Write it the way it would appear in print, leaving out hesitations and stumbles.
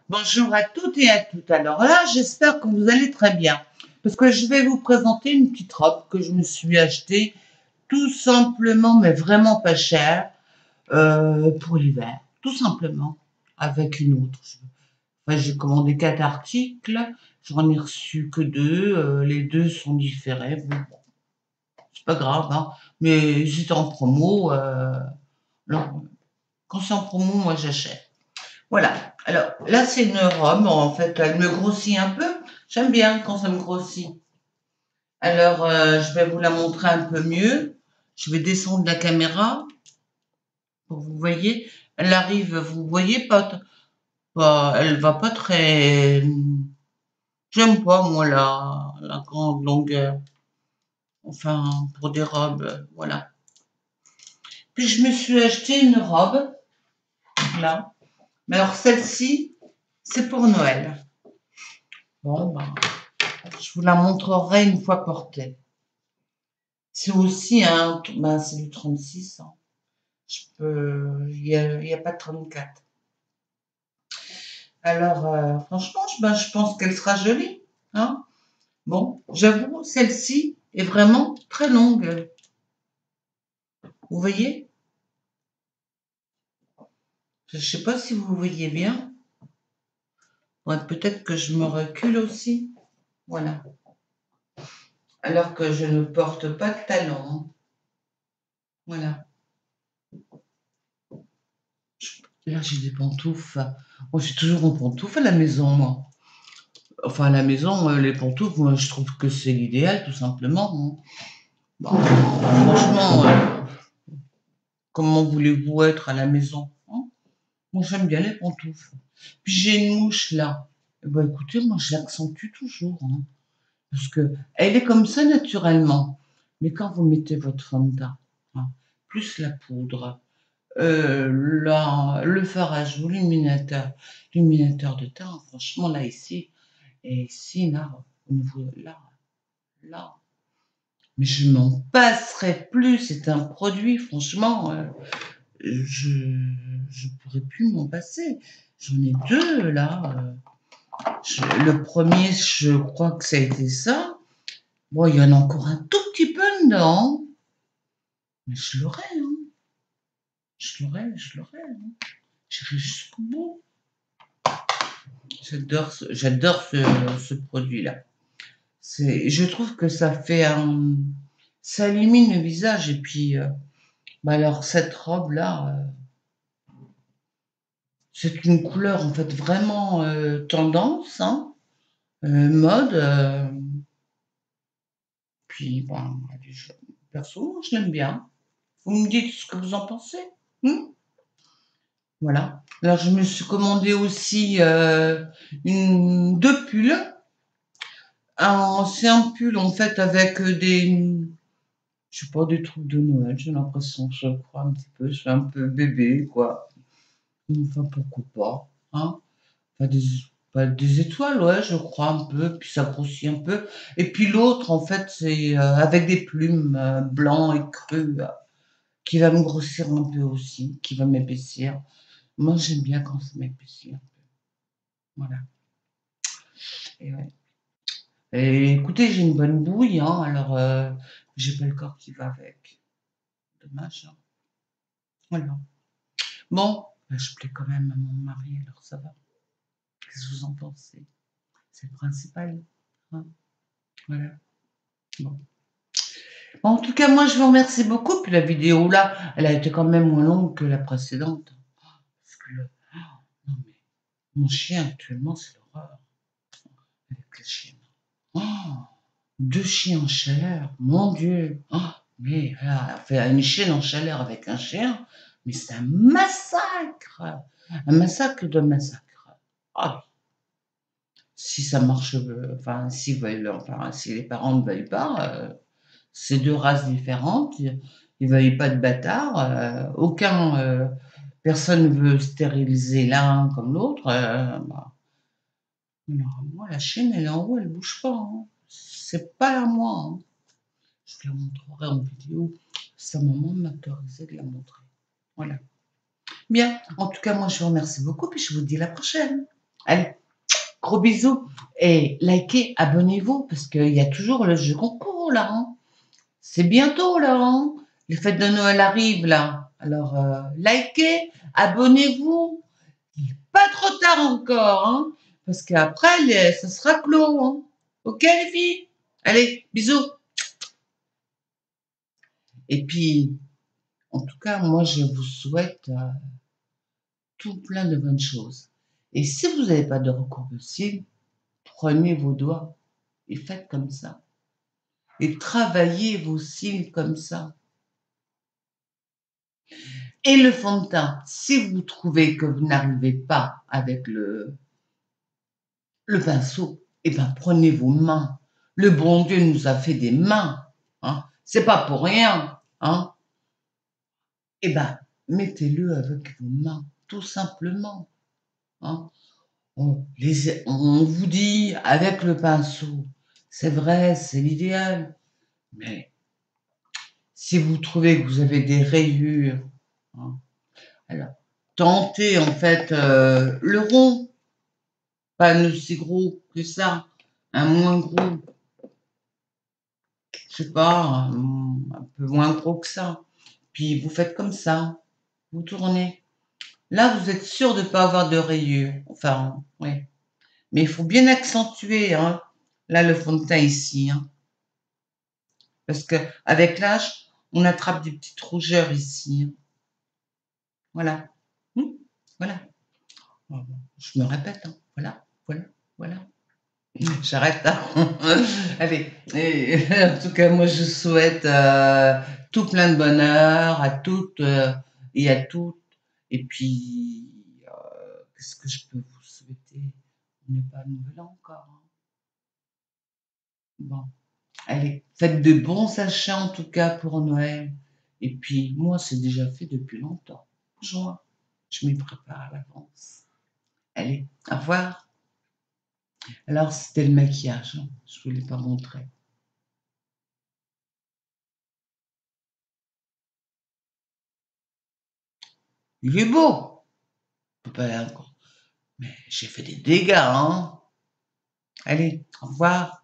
Bonjour à toutes et à toutes. Alors là, j'espère que vous allez très bien. Parce que je vais vous présenter une petite robe que je me suis achetée tout simplement, mais vraiment pas chère, pour l'hiver. Tout simplement. Avec une autre. Enfin, j'ai commandé 4 articles. J'en ai reçu que 2. Les 2 sont différents. Bon, c'est pas grave, hein. Mais j'étais en promo. Alors, quand c'est en promo, moi j'achète. Voilà. Alors là, c'est une robe. En fait, elle me grossit un peu. J'aime bien quand ça me grossit. Alors, je vais vous la montrer un peu mieux. Je vais descendre la caméra pour que vous voyez. Elle arrive, vous voyez pas, elle va pas très. J'aime pas moi la grande longueur. Enfin, pour des robes, voilà. Puis je me suis acheté une robe là. Mais alors celle-ci, c'est pour Noël. Bon, ben, je vous la montrerai une fois portée. C'est aussi un, ben c'est du 36, hein. Il y a pas de 34. Alors, franchement, je pense qu'elle sera jolie, hein. Bon, j'avoue, celle-ci est vraiment très longue. Vous voyez? Je ne sais pas si vous voyez bien. Ouais, peut-être que je me recule aussi. Voilà. Alors que je ne porte pas de talons, hein. Voilà. Là, j'ai des pantoufles. Moi, j'ai toujours en pantoufles à la maison, moi. Enfin, à la maison, les pantoufles, moi, je trouve que c'est l'idéal, tout simplement, hein. Bon, franchement, comment voulez-vous être à la maison, hein? Moi, j'aime bien les pantoufles. Puis j'ai une mouche là. Eh ben, écoutez, moi, je l'accentue toujours, hein, parce que elle est comme ça naturellement. Mais quand vous mettez votre fond de teint, hein, plus la poudre, le fard à joues, l'illuminateur de teint, franchement, là, ici, et ici, là, au niveau, là, mais je m'en passerai plus. C'est un produit, franchement, je je pourrais plus m'en passer. J'en ai 2 là. Le premier, je crois que ça a été ça. Bon, il y en a encore un tout petit peu dedans, mais je l'aurai, hein. Je l'aurai, hein. J'irai jusqu'au bout. J'adore ce produit-là. Je trouve que ça illumine le visage et puis, bah alors cette robe-là, c'est une couleur en fait vraiment tendance, hein, mode. Puis, ben, perso, je l'aime bien. Vous me dites ce que vous en pensez. Voilà. Alors, je me suis commandé aussi deux pulls. C'est un pull en fait avec je sais pas, des trucs de Noël. J'ai l'impression, je crois un petit peu. Je suis un peu bébé, quoi. Enfin, pourquoi pas, hein. Enfin, des étoiles, ouais, je crois un peu, puis ça grossit un peu. Et puis l'autre, en fait, c'est avec des plumes blancs et creux, qui va me grossir un peu aussi, qui va m'épaissir. Moi, j'aime bien quand ça m'épaissit un peu. Voilà. Et, ouais. Et écoutez, j'ai une bonne bouille, hein, alors j'ai pas le corps qui va avec. Dommage, hein. Voilà. Bon, bah, je plais quand même à mon mari, alors ça va. Qu'est-ce que vous en pensez? C'est le principal, hein. Voilà. Bon. En tout cas, moi, je vous remercie beaucoup. Puis la vidéo là, elle a été quand même moins longue que la précédente. Parce que non mais mon chien actuellement, c'est l'horreur avec les chiens. Oh, deux chiens en chaleur, mon Dieu. Oh, mais là, faire une chienne en chaleur avec un chien, mais c'est un massacre de massacre. Ah, si ça marche, enfin, si les parents ne veulent pas. C'est deux races différentes. Ils ne veulent pas de bâtards. Personne ne veut stériliser l'un comme l'autre. Bah, moi, la chienne, elle est en haut, elle ne bouge pas, hein. C'est pas à moi, hein. Je te la montrerai en vidéo. Sa maman m'a autorisé de la montrer. Voilà. Bien. En tout cas, moi, je vous remercie beaucoup. Puis je vous dis à la prochaine. Allez, gros bisous et likez, abonnez-vous parce qu'il y a toujours le jeu concours là. Hein. C'est bientôt là. Hein. Les fêtes de Noël arrivent là. Alors, likez, abonnez-vous. Il n'est pas trop tard encore, hein, parce qu'après, ça sera clos. Hein. Ok les filles? Allez, bisous. Et puis, en tout cas, moi, je vous souhaite tout plein de bonnes choses. Et si vous n'avez pas de recours possible, prenez vos doigts et faites comme ça. Et travaillez vos cils comme ça. Et le fond de teint, si vous trouvez que vous n'arrivez pas avec le pinceau, eh ben prenez vos mains. Le bon Dieu nous a fait des mains. Hein. C'est pas pour rien. Hein. Eh ben, mettez-le avec vos mains, tout simplement. Hein. On vous dit avec le pinceau, c'est vrai, c'est l'idéal. Mais si vous trouvez que vous avez des rayures, hein, alors tentez en fait le rond, pas un aussi gros que ça, un moins gros, je sais pas, un peu moins gros que ça. Puis vous faites comme ça, vous tournez. Là, vous êtes sûr de ne pas avoir de rayures. Enfin, oui. Mais il faut bien accentuer, hein. Là, le fond de teint ici, hein. Parce qu'avec l'âge, on attrape des petites rougeurs ici. Hein. Voilà. Voilà. Je me répète, hein. Voilà, voilà, voilà. J'arrête là. Allez, en tout cas, moi, je souhaite tout plein de bonheur à toutes et à toutes. Et puis, qu'est-ce que je peux vous souhaiter? On n'est pas nouvel an encore. Hein. Bon, allez, faites de bons achats en tout cas pour Noël. Et puis, moi, c'est déjà fait depuis longtemps. Juin, je m'y prépare à l'avance. Allez, au revoir. Alors, c'était le maquillage. Hein. Je ne vous l'ai pas montré. Il est beau. Pas encore. Mais j'ai fait des dégâts, hein. Allez, au revoir.